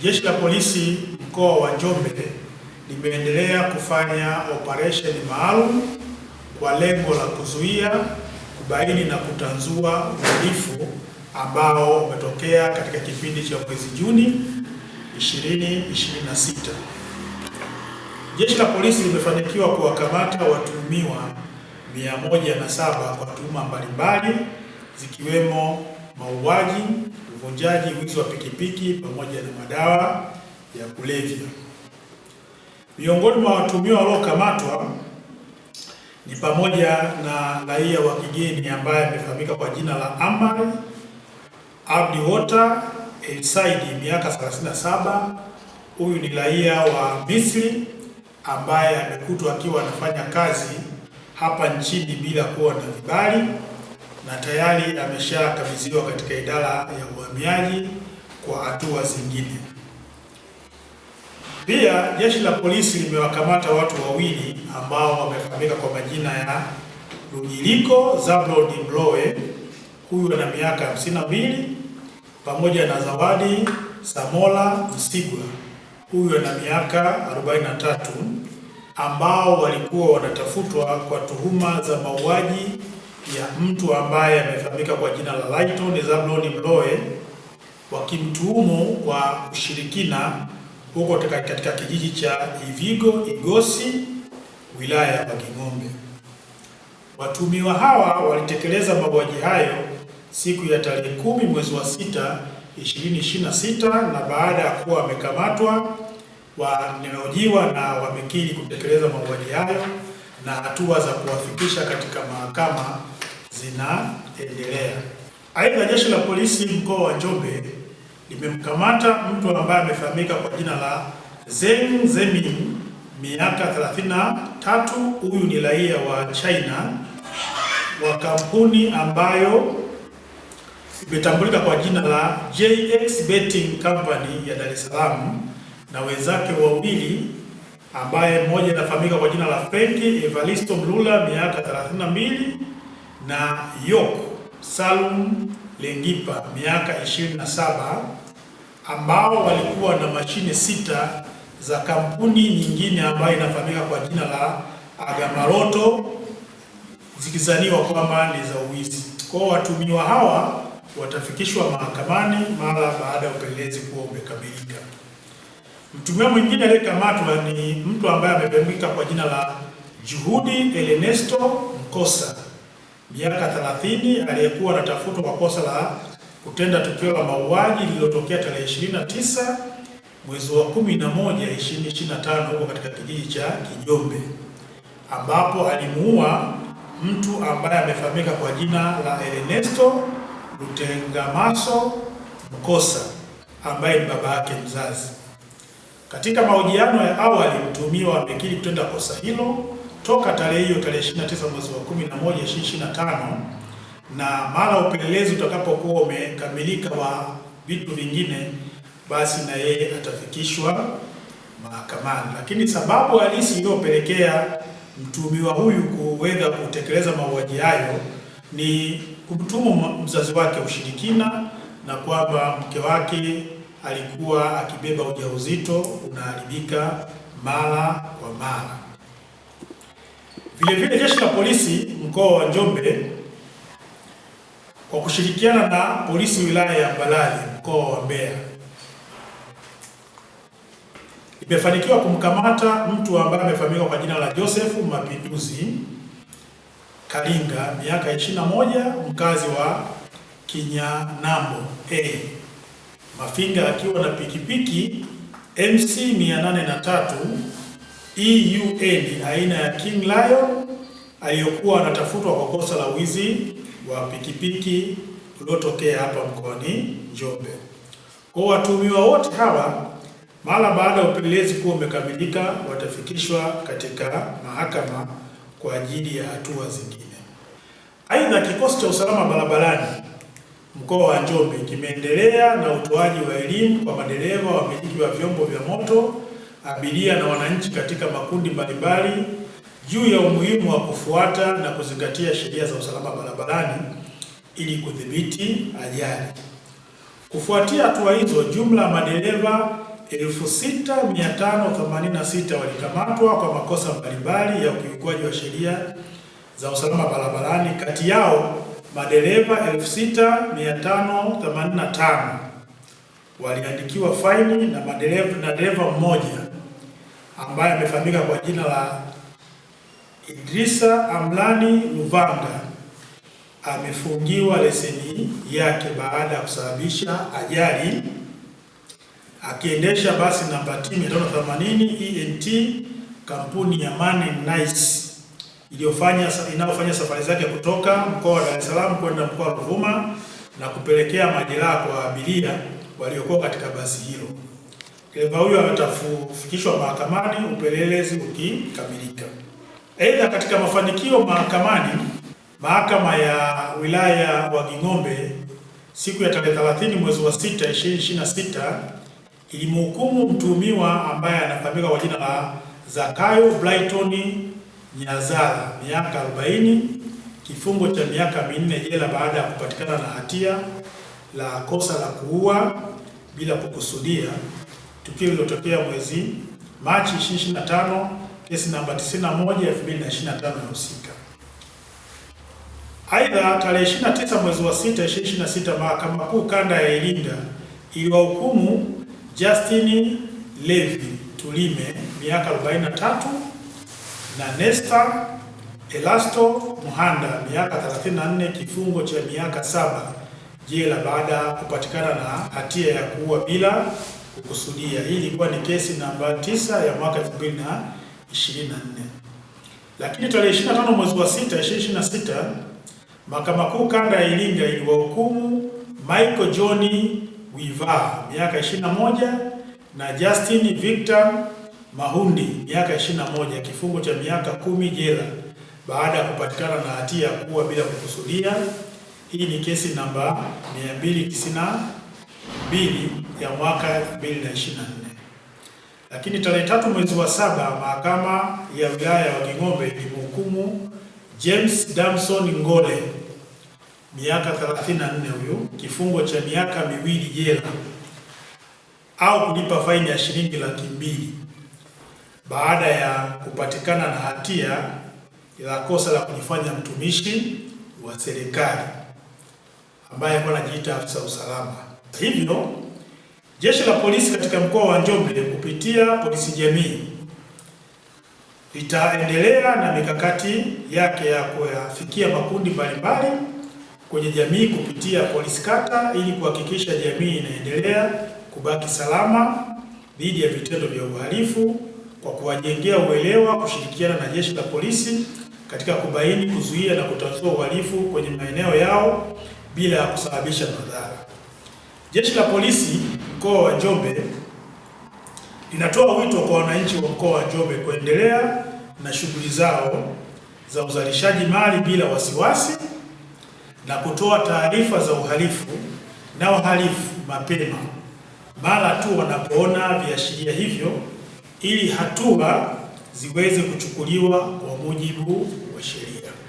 Jeshi la Polisi mkoa wa Njombe limeendelea kufanya operesheni maalum kwa lengo la kuzuia, kubaini na kutanzua uhalifu ambao umetokea katika kipindi cha mwezi Juni 2026. Jeshi la Polisi limefanikiwa kuwakamata watuhumiwa 107 kwa tuhuma mbalimbali zikiwemo mauaji, uvunjaji, wizi wa pikipiki pamoja na madawa ya kulevya. Miongoni mwa watuhumiwa waliokamatwa ni pamoja na raia wa kigeni ambaye amefahamika kwa jina la Amar Abdi Wota El Saidi, miaka 37. Huyu ni raia wa Misri ambaye amekutwa akiwa anafanya kazi hapa nchini bila kuwa na vibali na tayari ameshakabidhiwa katika idara ya uhamiaji kwa hatua zingine. Pia jeshi la polisi limewakamata watu wawili ambao wamefahamika kwa majina ya Rugiliko Zablon Mlowe, huyu ana miaka 52, pamoja na Zawadi Samola Msigwa, huyu ana miaka 43, ambao walikuwa wanatafutwa kwa tuhuma za mauaji ya mtu ambaye amefahamika kwa jina la Lighton Zablon Mlowe, wakimtuhumu kwa ushirikina huko katika kijiji cha Ivigo Igosi, wilaya ya Banging'ombe. Watuhumiwa hawa walitekeleza mauaji hayo siku ya tarehe 10 mwezi wa 6 2026, na baada ya kuwa wamekamatwa wamehojiwa na wamekiri kutekeleza mauaji hayo na hatua za kuwafikisha katika mahakama zinaendelea. Aidha, jeshi la polisi mkoa wa Njombe limemkamata mtu ambaye amefahamika kwa jina la Zeng Zemin, miaka 33. Huyu ni raia wa China wa kampuni ambayo imetambulika kwa jina la JX Betting Company ya Dar es Salaam, na wenzake wawili ambaye mmoja anafahamika kwa jina la Franki Evaristo Mlula, miaka 32, na Yok Salum Lengipa, miaka 27, ambao walikuwa na mashine 6 za kampuni nyingine ambayo inafahamika kwa jina la Agamaroto, zikizaniwa kwamba ni za uwizi. Kwa watuhumiwa hawa watafikishwa mahakamani mara baada ya upelelezi kuwa umekamilika. Mtuhumiwa mwingine aliyekamatwa ni mtu ambaye amefahamika kwa jina la Juhudi Ernesto Mkosa, miaka 30, aliyekuwa anatafutwa kwa kosa la kutenda tukio la mauaji lililotokea tarehe 29 mwezi wa 11 2025 huko katika kijiji cha Kijombe, ambapo alimuua mtu ambaye amefahamika kwa jina la Ernesto Lutengamaso Mkosa ambaye ni baba yake mzazi. Katika mahojiano ya awali, mtuhumiwa amekiri kutenda kosa hilo toka tarehe 29 mwezi wa 11 2025, na mara upelelezi utakapokuwa umekamilika wa vitu vingine, basi na yeye atafikishwa mahakamani. Lakini sababu halisi iliyopelekea mtuhumiwa huyu kuweza kutekeleza mauaji hayo ni kumtuhumu mzazi wake ushirikina na kwamba mke wake alikuwa akibeba ujauzito unaharibika mara kwa mara. Vile jeshi la polisi mkoa wa Njombe kwa kushirikiana na polisi wilaya ya Mbalali mkoa wa Mbeya imefanikiwa kumkamata mtu ambaye amefahamika kwa jina la Joseph Mapinduzi Kalinga, miaka 21, mkazi wa Kinyanambo Mafinga, akiwa na pikipiki MC 803 EUN aina ya King Lion, aliyokuwa anatafutwa kwa kosa la wizi wa pikipiki uliotokea hapa mkoani Njombe. Kwa watuhumiwa wote hawa, mara baada ya upelelezi kuwa umekamilika, watafikishwa katika mahakama kwa ajili ya hatua zingine. Aidha, kikosi cha usalama barabarani mkoa wa Njombe kimeendelea na utoaji wa elimu kwa madereva, wamiliki wa vyombo vya moto, abiria na wananchi katika makundi mbalimbali juu ya umuhimu wa kufuata na kuzingatia sheria za usalama barabarani ili kudhibiti ajali. Kufuatia hatua hizo, jumla ya madereva 6586 walikamatwa kwa makosa mbalimbali ya ukiukwaji wa sheria za usalama barabarani. Kati yao madereva 6585 waliandikiwa faini na dereva mmoja ambaye amefahamika kwa jina la Idrisa Amlani Luvanga amefungiwa leseni yake baada ya kusababisha ajali akiendesha basi namba T 580 ENT kampuni ya Money Nice inayofanya safari zake kutoka mkoa wa Dar es Salaam kwenda mkoa wa Ruvuma na kupelekea majeraha kwa abiria waliokuwa katika basi hilo. Dereva huyo ametafikishwa mahakamani upelelezi ukikamilika. Aidha, katika mafanikio mahakamani, mahakama ya wilaya Wanging'ombe siku ya tarehe 30 mwezi wa 6 2026 ilimhukumu mtuhumiwa ambaye anafahamika kwa jina la Zakayo Brighton Nyazala miaka 40 kifungo cha miaka 4 jela baada ya kupatikana na hatia la kosa la kuua bila kukusudia, tukio lilotokea mwezi Machi 2025, kesi namba 91/2025 inahusika. Aidha, tarehe 29 mwezi wa 6 2026 Mahakama Kuu Kanda ya Iringa iliwahukumu Justin Levi Tulime miaka 43 na Nesta Elasto Muhanda miaka 34 kifungo cha miaka 7 jela baada ya kupatikana na hatia ya kuua bila kukusudia. Hii ilikuwa ni kesi namba 9 ya mwaka 2024. Lakini tarehe 25 mwezi wa 6 2026 Mahakama Kuu Kanda ya Iringa iliwahukumu Michael John Wiva miaka 21 na Justin Victor Mahundi miaka 21 kifungo cha miaka 10 jela baada ya kupatikana na hatia ya kuua bila kukusudia. Hii ni kesi namba 292 ya mwaka 2024. Lakini tarehe 3 mwezi wa 7 mahakama ya wilaya ya Wanging'ombe ilimhukumu James Damson Ngole miaka 34 huyu kifungo cha miaka 2 jela au kulipa faini ya shilingi 200,000 baada ya kupatikana na hatia ya kosa la kujifanya mtumishi wa serikali ambaye alikuwa anajiita afisa usalama. Hivyo Jeshi la Polisi katika mkoa wa Njombe kupitia polisi jamii litaendelea na mikakati yake ya kuyafikia makundi mbalimbali kwenye jamii kupitia polisi kata ili kuhakikisha jamii inaendelea kubaki salama dhidi ya vitendo vya uhalifu kwa kuwajengea uelewa, kushirikiana na Jeshi la Polisi katika kubaini, kuzuia na kutatua uhalifu kwenye maeneo yao bila ya kusababisha madhara. Jeshi la Polisi mkoa wa Njombe linatoa wito kwa wananchi wa mkoa wa Njombe kuendelea na shughuli zao za uzalishaji mali bila wasiwasi na kutoa taarifa za uhalifu na wahalifu mapema mara tu wanapoona viashiria hivyo ili hatua ziweze kuchukuliwa kwa mujibu wa sheria.